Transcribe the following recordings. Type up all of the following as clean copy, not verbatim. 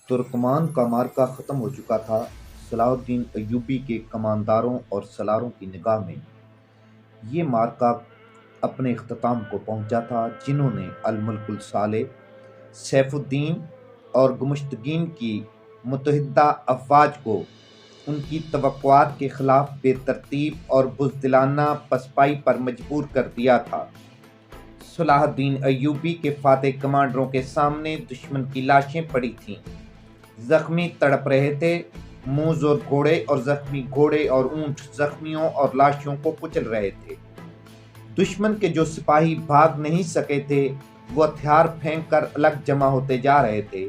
ترکمان کا معرکہ ختم ہو چکا تھا۔ صلاح الدین ایوبی کے کمانداروں اور سالاروں کی نگاہ میں یہ معرکہ اپنے اختتام کو پہنچا تھا، جنہوں نے الملک الصالح، سیف الدین اور گمشتگین کی متحدہ افواج کو ان کی توقعات کے خلاف بے ترتیب اور بزدلانہ پسپائی پر مجبور کر دیا تھا۔ صلاح الدین ایوبی کے فاتح کمانڈروں کے سامنے دشمن کی لاشیں پڑی تھیں، زخمی تڑپ رہے تھے، موز اور گھوڑے اور زخمی گھوڑے اور اونٹ زخمیوں اور لاشوں کو کچل رہے تھے۔ دشمن کے جو سپاہی بھاگ نہیں سکے تھے وہ ہتھیار پھینک کر الگ جمع ہوتے جا رہے تھے۔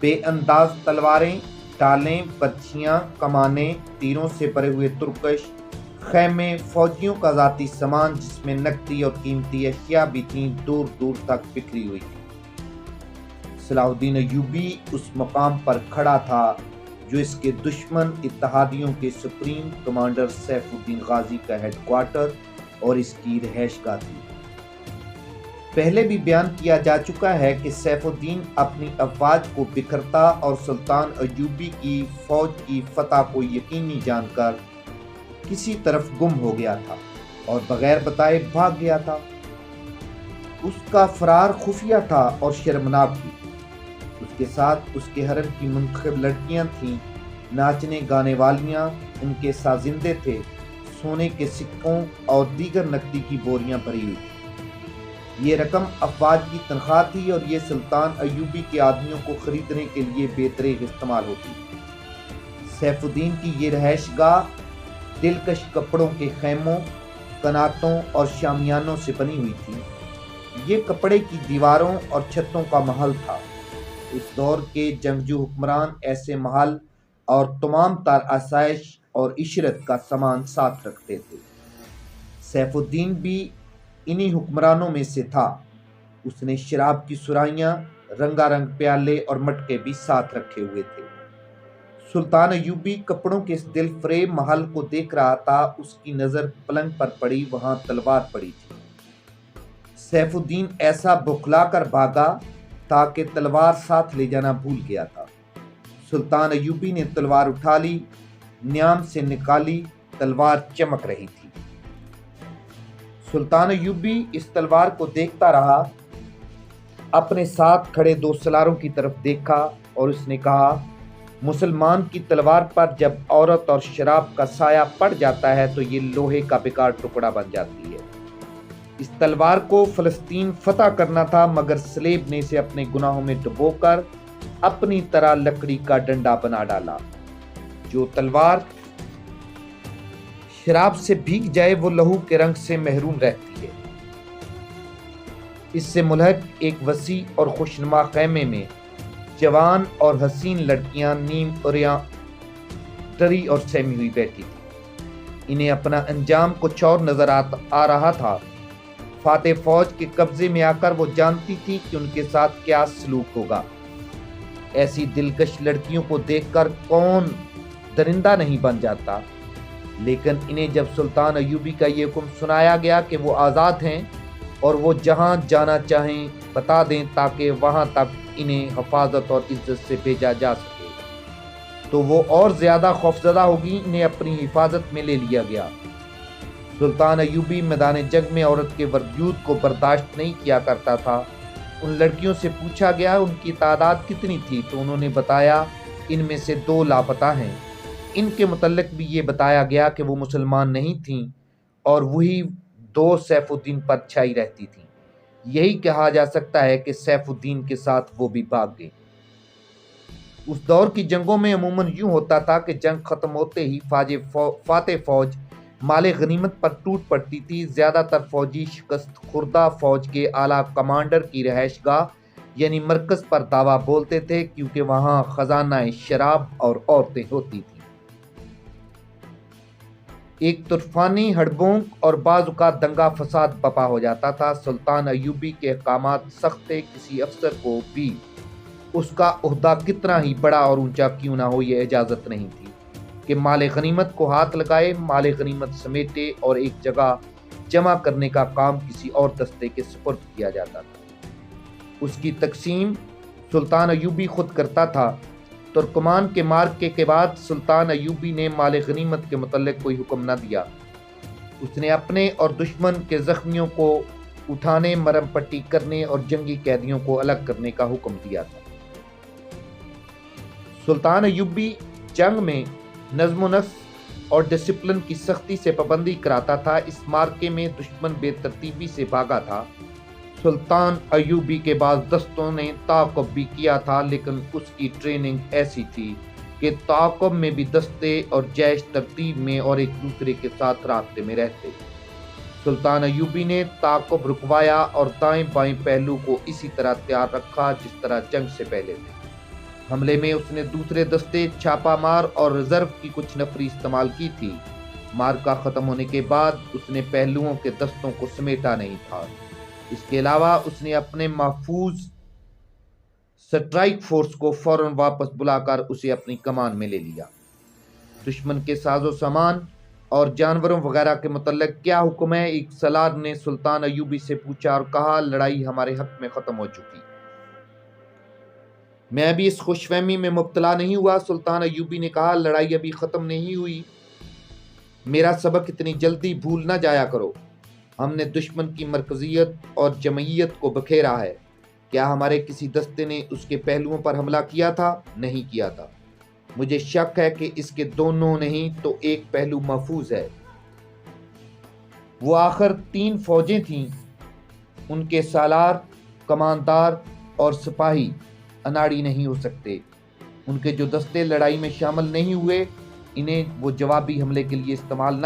بے انداز تلواریں، ڈالیں، برچھیاں، کمانیں، تیروں سے بھرے ہوئے ترکش خیمے، فوجیوں کا ذاتی سامان جس میں نقدی اور قیمتی اشیاء بھی تھیں، دور دور تک بکھری ہوئی تھی۔ صلاح الدین ایوبی اس مقام پر کھڑا تھا جو اس کے دشمن اتحادیوں کے سپریم کمانڈر سیف الدین غازی کا ہیڈ کوارٹر اور اس کی رہائش گاہ تھی۔ پہلے بھی بیان کیا جا چکا ہے کہ سیف الدین اپنی افواج کو بکھرتا اور سلطان ایوبی کی فوج کی فتح کو یقینی جان کر کسی طرف گم ہو گیا تھا اور بغیر بتائے بھاگ گیا تھا۔ اس کا فرار خفیہ تھا اور شرمناک بھی۔ اس کے ساتھ اس کے حرم کی منتخب لڑکیاں تھیں، ناچنے گانے والیاں ان کے سازندے تھے، سونے کے سکوں اور دیگر نقدی کی بوریاں بھری ہوئی تھیں۔ یہ رقم افواج کی تنخواہ تھی اور یہ سلطان ایوبی کے آدمیوں کو خریدنے کے لیے بے دریغ استعمال ہوتی تھی۔ سیف الدین کی یہ رہائش گاہ دلکش کپڑوں کے خیموں، کناتوں اور شامیانوں سے بنی ہوئی تھی۔ یہ کپڑے کی دیواروں اور چھتوں کا محل تھا۔ اس دور کے جنگجو حکمران ایسے محل اور تمام تر آسائش اور عشرت کا سامان ساتھ رکھتے تھے۔ سیف الدین بھی انہی حکمرانوں میں سے تھا۔ اس نے شراب کی سرائیاں، رنگا رنگ پیالے اور مٹکے بھی ساتھ رکھے ہوئے تھے۔ سلطان ایوبی کپڑوں کے اس دل فریب محل کو دیکھ رہا تھا۔ اس کی نظر پلنگ پر پڑی، وہاں تلوار پڑی تھی۔ سیف الدین ایسا بوکھلا کر بھاگا تاکہ تلوار ساتھ لے جانا بھول گیا تھا۔ سلطان ایوبی نے تلوار اٹھا لی، نیام سے نکالی، تلوار چمک رہی تھی۔ سلطان ایوبی اس تلوار کو دیکھتا رہا، اپنے ساتھ کھڑے دو سالاروں کی طرف دیکھا اور اس نے کہا، مسلمان کی تلوار پر جب عورت اور شراب کا سایہ پڑ جاتا ہے تو یہ لوہے کا بیکار ٹکڑا بن جاتی ہے۔ اس تلوار کو فلسطین فتح کرنا تھا، مگر سلیب نے اسے اپنے گناہوں میں ڈبو کر اپنی طرح لکڑی کا ڈنڈا بنا ڈالا۔ جو تلوار شراب سے بھیگ جائے وہ لہو کے رنگ سے محروم رہتی ہے۔ اس سے ملحق ایک وسیع اور خوشنما خیمے میں جوان اور حسین لڑکیاں نیم عریاں ڈری اور سہمی ہوئی بیٹھی تھی۔ انہیں اپنا انجام کچھ اور نظر آ رہا تھا۔ فاتح فوج کے قبضے میں آ کر وہ جانتی تھی کہ ان کے ساتھ کیا سلوک ہوگا۔ ایسی دلکش لڑکیوں کو دیکھ کر کون درندہ نہیں بن جاتا، لیکن انہیں جب سلطان ایوبی کا یہ حکم سنایا گیا کہ وہ آزاد ہیں اور وہ جہاں جانا چاہیں بتا دیں تاکہ وہاں تک انہیں حفاظت اور عزت سے بھیجا جا سکے، تو وہ اور زیادہ خوفزدہ ہوگی۔ انہیں اپنی حفاظت میں لے لیا گیا۔ سلطان ایوبی میدان جنگ میں عورت کے وجود کو برداشت نہیں کیا کرتا تھا۔ ان لڑکیوں سے پوچھا گیا ان کی تعداد کتنی تھی تو انہوں نے بتایا ان میں سے 2 لاپتہ ہیں۔ ان کے متعلق بھی یہ بتایا گیا کہ وہ مسلمان نہیں تھیں اور وہی 2 سیف الدین پر چھائی رہتی تھیں۔ یہی کہا جا سکتا ہے کہ سیف الدین کے ساتھ وہ بھی بھاگ گئے۔ اس دور کی جنگوں میں عموماً یوں ہوتا تھا کہ جنگ ختم ہوتے ہی فاتح فوج مال غنیمت پر ٹوٹ پڑتی تھی۔ زیادہ تر فوجی شکست خوردہ فوج کے اعلیٰ کمانڈر کی رہائش گاہ یعنی مرکز پر دعویٰ بولتے تھے، کیونکہ وہاں خزانہ شراب اور عورتیں ہوتی تھیں۔ ایک طوفانی ہڑبونک اور بعض اوقات دنگا فساد بپا ہو جاتا تھا۔ سلطان ایوبی کے احکامات سخت تھے۔ کسی افسر کو بھی اس کا عہدہ کتنا ہی بڑا اور اونچا کیوں نہ ہو یہ اجازت نہیں تھی کہ مال غنیمت کو ہاتھ لگائے، مال غنیمت سمیٹے اور ایک جگہ جمع کرنے کا کام کسی اور دستے کے سپرد کیا جاتا تھا۔ اس کی تقسیم سلطان ایوبی خود کرتا تھا۔ ترکمان کے معرکے کے بعد سلطان ایوبی نے مال غنیمت کے متعلق کوئی حکم نہ دیا۔ اس نے اپنے اور دشمن کے زخمیوں کو اٹھانے، مرہم پٹی کرنے اور جنگی قیدیوں کو الگ کرنے کا حکم دیا تھا۔ سلطان ایوبی جنگ میں نظم و نسق اور ڈسپلن کی سختی سے پابندی کراتا تھا۔ اس معرکے میں دشمن بے ترتیبی سے بھاگا تھا۔ سلطان ایوبی کے بعض دستوں نے تعاقب بھی کیا تھا، لیکن اس کی ٹریننگ ایسی تھی کہ تعاقب میں بھی دستے اور جیش ترتیب میں اور ایک دوسرے کے ساتھ رابطے میں رہتے۔ سلطان ایوبی نے تعاقب رکوایا اور دائیں بائیں پہلو کو اسی طرح تیار رکھا جس طرح جنگ سے پہلے تھے۔ حملے میں اس نے دوسرے دستے، چھاپا مار اور ریزرو کی کچھ نفری استعمال کی تھی۔ معرکہ ختم ہونے کے بعد اس نے پہلوؤں کے دستوں کو سمیٹا نہیں تھا۔ اس کے علاوہ اس نے اپنے محفوظ سٹرائک فورس کو فوراً واپس بلا کر اسے اپنی کمان میں لے لیا۔ دشمن کے ساز و سامان اور جانوروں وغیرہ کے متعلق کیا حکم ہے؟ ایک سالار نے سلطان ایوبی سے پوچھا اور کہا، لڑائی ہمارے حق میں ختم ہو چکی۔ میں ابھی اس خوش فہمی میں مبتلا نہیں ہوا۔ سلطان ایوبی نے کہا، لڑائی ابھی ختم نہیں ہوئی، میرا سبق اتنی جلدی بھول نہ جایا کرو۔ ہم نے دشمن کی مرکزیت اور جمعیت کو بکھیرا ہے۔ کیا ہمارے کسی دستے نے اس کے پہلوؤں پر حملہ کیا تھا؟ نہیں کیا تھا۔ مجھے شک ہے کہ اس کے دونوں نہیں تو ایک پہلو محفوظ ہے۔ وہ آخر 3 فوجیں تھیں، ان کے سالار، کماندار اور سپاہی اناڑی نہیں ہو سکتے۔ ان کے جو دستے لڑائی میں شامل نہیں ہوئے، انہیں وہ جوابی حملے کے لیے استعمال نہ